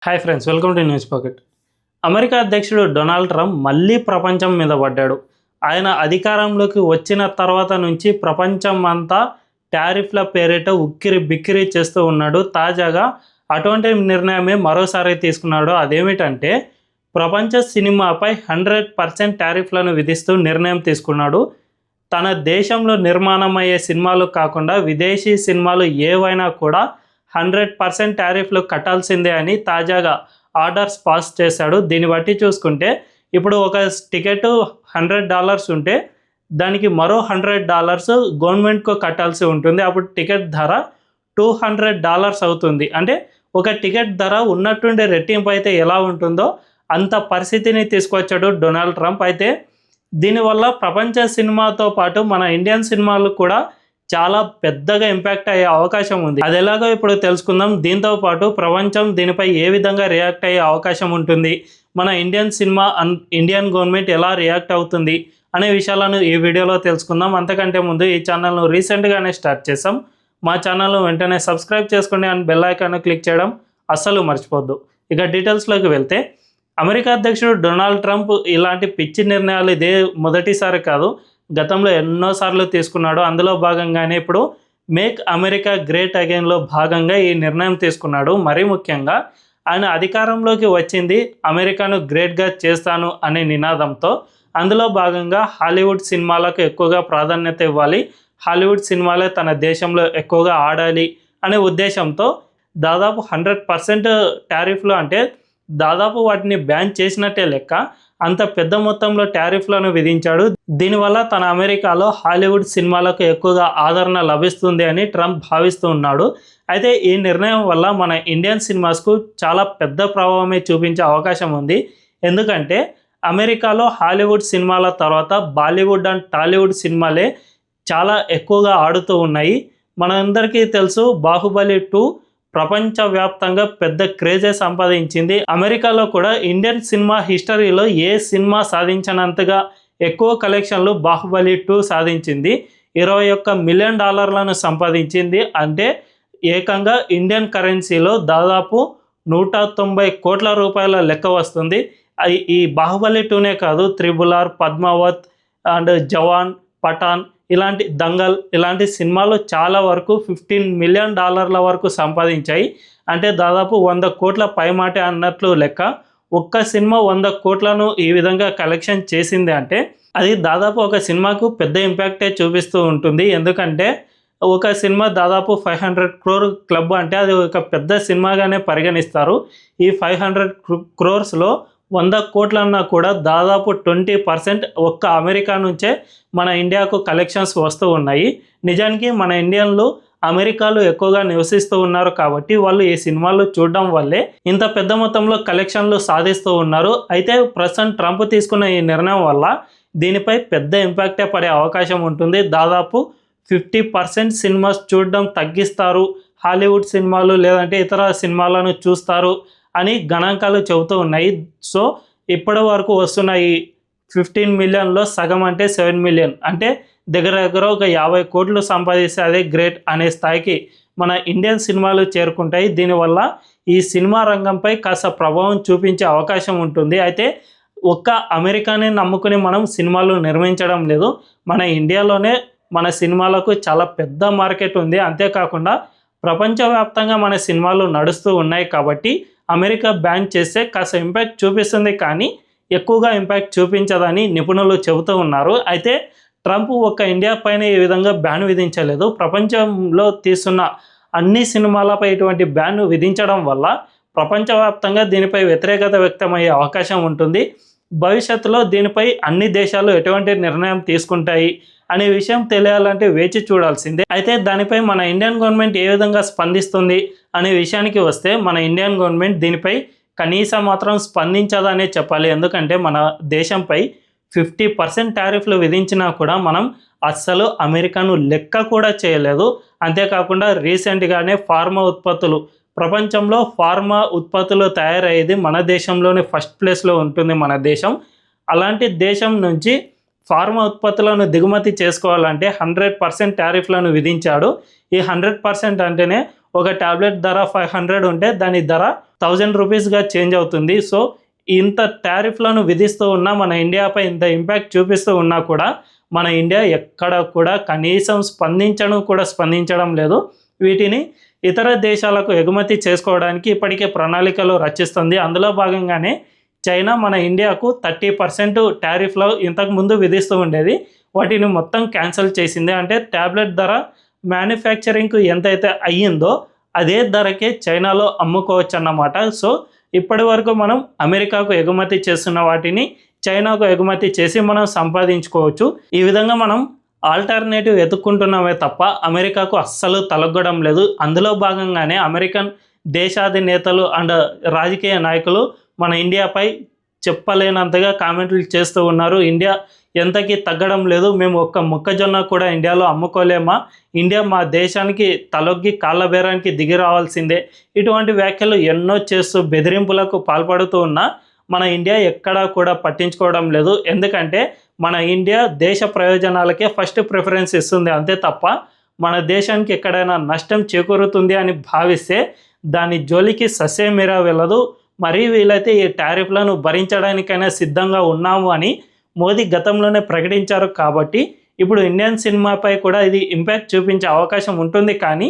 Hi friends, welcome to news pocket. America అధ్యక్షుడు Donald Trump మళ్ళీ ప్రపంచం మీద పడ్డాడు. ఆయన అధికారంలోకి వచ్చిన తర్వాత నుంచి ప్రపంచం అంతా టారిఫ్ల పేరిట ఉక్కిరి బిక్కిరి చేస్తూ ఉన్నాడు. తాజాగా అటువంటి నిర్ణయమే మరోసారి తీసుకున్నాడు. అదేమిటంటే ప్రపంచ సినిమాపై 100% టారిఫ్లను విధిస్తూ నిర్ణయం తీసుకున్నాడు. తన దేశంలో నిర్మాణమయ్యే సినిమాలు కాకుండా విదేశీ సినిమాలు ఏవైనా కూడా 100% టారిఫ్లు కట్టాల్సిందే అని తాజాగా ఆర్డర్స్ పాస్ చేశాడు. దీన్ని బట్టి చూసుకుంటే ఇప్పుడు ఒక టికెట్ $100 ఉంటే దానికి మరో $100 గవర్నమెంట్కు కట్టాల్సి ఉంటుంది. అప్పుడు టికెట్ ధర $200 అవుతుంది. అంటే ఒక టికెట్ ధర ఉన్నట్టుండే రెట్టింపు అయితే ఎలా ఉంటుందో అంత పరిస్థితిని తీసుకొచ్చాడు డొనాల్డ్ ట్రంప్. అయితే దీనివల్ల ప్రపంచ సినిమాతో పాటు మన ఇండియన్ సినిమాలు కూడా చాలా పెద్దగా ఇంపాక్ట్ అయ్యే అవకాశం ఉంది. అది ఎలాగో ఇప్పుడు తెలుసుకుందాం. దీంతో పాటు ప్రపంచం దీనిపై ఏ విధంగా రియాక్ట్ అయ్యే అవకాశం ఉంటుంది, మన ఇండియన్ సినిమా ఇండియన్ గవర్నమెంట్ ఎలా రియాక్ట్ అవుతుంది అనే విషయాలను ఈ వీడియోలో తెలుసుకుందాం. అంతకంటే ముందు ఈ ఛానల్ను రీసెంట్గానే స్టార్ట్ చేసాం. మా ఛానల్ను వెంటనే సబ్స్క్రైబ్ చేసుకోండి అండ్ బెల్ ఐకాన్ క్లిక్ చేయడం అస్సలు మర్చిపోద్దు. ఇక డీటెయిల్స్లోకి వెళ్తే అమెరికా అధ్యక్షుడు డొనాల్డ్ ట్రంప్ ఇలాంటి పిచ్చి నిర్ణయాలు ఇదే మొదటిసారి కాదు, గతంలో ఎన్నోసార్లు తీసుకున్నాడు. అందులో భాగంగానే ఇప్పుడు మేక్ అమెరికా గ్రేట్ అగైన్లో భాగంగా ఈ నిర్ణయం తీసుకున్నాడు. మరీ ముఖ్యంగా ఆయన అధికారంలోకి వచ్చింది అమెరికాను గ్రేట్గా చేస్తాను అనే నినాదంతో. అందులో భాగంగా హాలీవుడ్ సినిమాలకు ఎక్కువగా ప్రాధాన్యత ఇవ్వాలి, హాలీవుడ్ సినిమాలే తన దేశంలో ఎక్కువగా ఆడాలి అనే ఉద్దేశంతో దాదాపు 100% టారిఫ్లు, అంటే దాదాపు వాటిని బ్యాన్ చేసినట్టే లెక్క, అంత పెద్ద మొత్తంలో టారిఫ్లను విధించాడు. దీనివల్ల తన అమెరికాలో హాలీవుడ్ సినిమాలకు ఎక్కువగా ఆదరణ లభిస్తుంది అని ట్రంప్ భావిస్తూ ఉన్నాడు. అయితే ఈ నిర్ణయం వల్ల మన ఇండియన్ సినిమాస్కు చాలా పెద్ద ప్రభావమే చూపించే అవకాశం ఉంది. ఎందుకంటే అమెరికాలో హాలీవుడ్ సినిమాల తర్వాత బాలీవుడ్ అండ్ టాలీవుడ్ సినిమాలే చాలా ఎక్కువగా ఆడుతూ ఉన్నాయి. మనందరికీ తెలుసు, బాహుబలి 2 ప్రపంచవ్యాప్తంగా పెద్ద క్రేజే సంపాదించింది. అమెరికాలో కూడా ఇండియన్ సినిమా హిస్టరీలో ఏ సినిమా సాధించినంతగా ఎక్కువ కలెక్షన్లు బాహుబలి 2 సాధించింది. $21 మిలియన్ సంపాదించింది. అంటే ఏకంగా ఇండియన్ కరెన్సీలో దాదాపు 190 కోట్ల రూపాయల లెక్క వస్తుంది. ఈ బాహుబలి 2నే కాదు, RRR, పద్మావత్ అండ్ జవాన్, పఠాన్, ఇలాంటి దంగల్ ఇలాంటి సినిమాలు చాలా వరకు $15 మిలియన్ వరకు సంపాదించాయి. అంటే దాదాపు 100 కోట్ల పైమాటే అన్నట్లు లెక్క. ఒక్క సినిమా 100 కోట్లను ఈ విధంగా కలెక్షన్ చేసింది అంటే అది దాదాపు ఒక సినిమాకు పెద్ద ఇంపాక్టే చూపిస్తూ ఉంటుంది. ఎందుకంటే ఒక సినిమా దాదాపు 500 crore క్లబ్, అంటే అది ఒక పెద్ద సినిమాగానే పరిగణిస్తారు. ఈ 500 crores-లో 100 కోట్లన్నా కూడా దాదాపు 20% ఒక్క అమెరికా నుంచే మన ఇండియాకు కలెక్షన్స్ వస్తూ ఉన్నాయి. నిజానికి మన ఇండియన్లు అమెరికాలో ఎక్కువగా నివసిస్తూ ఉన్నారు కాబట్టి వాళ్ళు ఈ సినిమాలు చూడడం వల్లే ఇంత పెద్ద మొత్తంలో కలెక్షన్లు సాధిస్తూ ఉన్నారు. అయితే ప్రస్తుతం ట్రంప్ తీసుకున్న ఈ నిర్ణయం వల్ల దీనిపై పెద్ద ఇంపాక్టే పడే అవకాశం ఉంటుంది. దాదాపు 50% సినిమాస్ చూడడం తగ్గిస్తారు, హాలీవుడ్ సినిమాలు లేదంటే ఇతర సినిమాలను చూస్తారు అని గణాంకాలు చెబుతూ ఉన్నాయి. సో ఇప్పటి వరకు వస్తున్న ఈ 15 మిలియన్లో సగం అంటే 7 మిలియన్, అంటే దగ్గర ఒక 50 కోట్లు సంపాదిస్తే అదే గ్రేట్ అనే స్థాయికి మన ఇండియన్ సినిమాలు చేరుకుంటాయి. దీనివల్ల ఈ సినిమా రంగంపై కాస్త ప్రభావం చూపించే అవకాశం ఉంటుంది. అయితే ఒక్క అమెరికానే నమ్ముకుని మనం సినిమాలు నిర్మించడం లేదు, మన ఇండియాలోనే మన సినిమాలకు చాలా పెద్ద మార్కెట్ ఉంది. అంతేకాకుండా ప్రపంచవ్యాప్తంగా మన సినిమాలు నడుస్తూ ఉన్నాయి కాబట్టి అమెరికా బ్యాన్ చేస్తే కాస్త ఇంపాక్ట్ చూపిస్తుంది, కానీ ఎక్కువగా ఇంపాక్ట్ చూపించదని నిపుణులు చెబుతూ ఉన్నారు. అయితే ట్రంప్ ఒక్క ఇండియా పైన ఈ విధంగా బ్యాన్ విధించలేదు. ప్రపంచంలో తీస్తున్న అన్ని సినిమాలపై ఇటువంటి బ్యాన్ విధించడం వల్ల ప్రపంచవ్యాప్తంగా దీనిపై వ్యతిరేకత వ్యక్తమయ్యే అవకాశం ఉంటుంది. భవిష్యత్తులో దీనిపై అన్ని దేశాలు ఎటువంటి నిర్ణయం తీసుకుంటాయి అనే విషయం తెలియాలంటే వేచి చూడాల్సిందే. అయితే దానిపై మన ఇండియన్ గవర్నమెంట్ ఏ విధంగా స్పందిస్తుంది అనే విషయానికి వస్తే మన ఇండియన్ గవర్నమెంట్ దీనిపై కనీసం మాత్రం స్పందించదనే చెప్పాలి. ఎందుకంటే మన దేశంపై 50% టారిఫ్లు విధించినా కూడా మనం అస్సలు అమెరికాను లెక్క కూడా చేయలేదు. అంతేకాకుండా రీసెంట్గానే ఫార్మా ఉత్పత్తులు, ప్రపంచంలో ఫార్మా ఉత్పత్తులు తయారయ్యేది మన దేశంలోనే ఫస్ట్ ప్లేస్లో ఉంటుంది మన దేశం. అలాంటి దేశం నుంచి ఫార్మా ఉత్పత్తులను దిగుమతి చేసుకోవాలంటే 100% టారిఫ్లను విధించాడు. ఈ 100% అంటేనే ఒక టాబ్లెట్ ధర 500 ఉంటే దాని ధర రూపీస్గా చేంజ్ అవుతుంది. సో ఇంత టారిఫ్లను విధిస్తూ ఉన్నా మన ఇండియాపై ఇంత ఇంపాక్ట్ చూపిస్తూ ఉన్నా కూడా మన ఇండియా ఎక్కడ కూడా కనీసం స్పందించడం లేదు. వీటిని ఇతర దేశాలకు ఎగుమతి చేసుకోవడానికి ఇప్పటికే ప్రణాళికలు రచిస్తుంది. అందులో భాగంగానే చైనా మన ఇండియాకు 30% టారిఫ్లు ఇంతకుముందు విధిస్తూ ఉండేది. వాటిని మొత్తం క్యాన్సిల్ చేసింది. అంటే ట్యాబ్లెట్ ధర మ్యానుఫ్యాక్చరింగ్కు ఎంతైతే అయ్యిందో అదే ధరకే చైనాలో అమ్ముకోవచ్చు అన్నమాట. సో ఇప్పటి వరకు మనం అమెరికాకు ఎగుమతి చేస్తున్న వాటిని చైనాకు ఎగుమతి చేసి మనం సంపాదించుకోవచ్చు. ఈ విధంగా మనం ఆల్టర్నేటివ్ వెతుక్కుంటున్నామే తప్ప అమెరికాకు అస్సలు తలగ్గడం లేదు. అందులో భాగంగానే అమెరికన్ దేశాధినేతలు అండ్ రాజకీయ నాయకులు మన ఇండియాపై చెప్పలేనంతగా కామెంట్లు చేస్తూ ఉన్నారు. ఇండియా ఎంతకీ తగ్గడం లేదు, మేము ఒక్క మొక్కజొన్న కూడా ఇండియాలో అమ్ముకోలేమా, ఇండియా మా దేశానికి తలొగ్గి కాళ్ళ బేరానికి దిగి రావాల్సిందే, ఇటువంటి వ్యాఖ్యలు ఎన్నో చేస్తూ బెదిరింపులకు పాల్పడుతూ ఉన్నా మన ఇండియా ఎక్కడా కూడా పట్టించుకోవడం లేదు. ఎందుకంటే మన ఇండియా దేశ ప్రయోజనాలకే ఫస్ట్ ప్రిఫరెన్స్ ఇస్తుంది. అంతే తప్ప మన దేశానికి ఎక్కడైనా నష్టం చేకూరుతుంది అని భావిస్తే దాని జోలికి ససేమిరా వెళ్ళదు. మరీ వీలైతే ఈ టారిఫ్లను భరించడానికైనా సిద్ధంగా ఉన్నాము అని మోదీ గతంలోనే ప్రకటించారు. కాబట్టి ఇప్పుడు ఇండియన్ సినిమాపై కూడా ఇది ఇంపాక్ట్ చూపించే అవకాశం ఉంటుంది. కానీ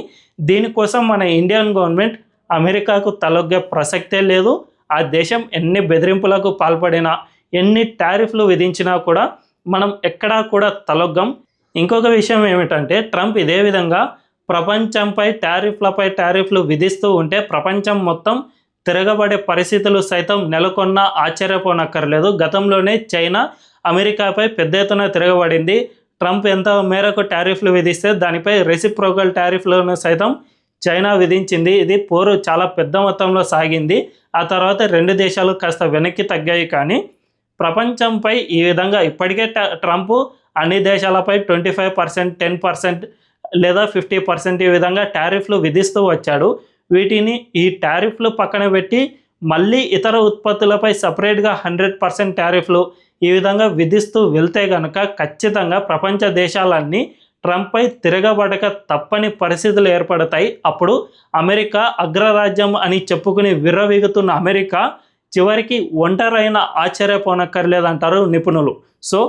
దీనికోసం మన ఇండియన్ గవర్నమెంట్ అమెరికాకు తలొగ్గే ప్రసక్తే లేదు. ఆ దేశం ఎన్ని బెదిరింపులకు పాల్పడినా ఎన్ని టారిఫ్లు విధించినా కూడా మనం ఎక్కడా కూడా తలొగ్గం. ఇంకొక విషయం ఏమిటంటే ట్రంప్ ఇదే విధంగా ప్రపంచంపై టారిఫ్లు విధిస్తూ ఉంటే ప్రపంచం మొత్తం తిరగబడే పరిస్థితులు సైతం నెలకొన్న ఆశ్చర్యపోనక్కర్లేదు. గతంలోనే చైనా అమెరికాపై పెద్ద ఎత్తున తిరగబడింది. ట్రంప్ ఎంత మేరకు టారిఫ్లు విధిస్తే దానిపై రెసిప్రోకల్ టారిఫ్లను సైతం చైనా విధించింది. ఇది పోరు చాలా పెద్ద మొత్తంలో సాగింది. ఆ తర్వాత రెండు దేశాలు కాస్త వెనక్కి తగ్గాయి. కానీ ప్రపంచంపై ఈ విధంగా ఇప్పటికే ట్రంప్ అన్ని దేశాలపై 25%, 10% లేదా 50% ఈ విధంగా టారిఫ్లు విధిస్తూ వచ్చాడు. వీటిని ఈ టారిఫ్లు పక్కన పెట్టి మళ్ళీ ఇతర ఉత్పత్తులపై సపరేట్గా 100% టారిఫ్లు ఈ విధంగా విధిస్తూ వెళ్తే కనుక ఖచ్చితంగా ప్రపంచ దేశాలన్నీ ట్రంప్పై తిరగబడక తప్పని పరిస్థితులు ఏర్పడతాయి. అప్పుడు అమెరికా అగ్రరాజ్యం అని చెప్పుకుని విర్రవీగుతున్న అమెరికా చివరికి ఒంటరైన ఆశ్చర్యపోనక్కర్లేదంటారు నిపుణులు. సో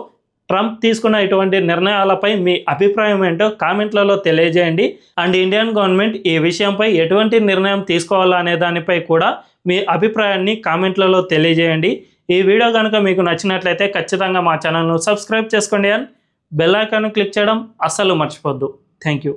ట్రంప్ తీసుకున్న ఇటువంటి నిర్ణయాలపై మీ అభిప్రాయం ఏంటో కామెంట్లలో తెలియజేయండి. అండ్ ఇండియన్ గవర్నమెంట్ ఈ విషయంపై ఎటువంటి నిర్ణయం తీసుకోవాలనే దానిపై కూడా మీ అభిప్రాయాన్ని కామెంట్లలో తెలియజేయండి. ఈ వీడియో కనుక మీకు నచ్చినట్లయితే ఖచ్చితంగా మా ఛానల్ను సబ్స్క్రైబ్ చేసుకోండి అండ్ బెల్ ఐకాన్ క్లిక్ చేయడం అస్సలు మర్చిపోద్దు. Thank you.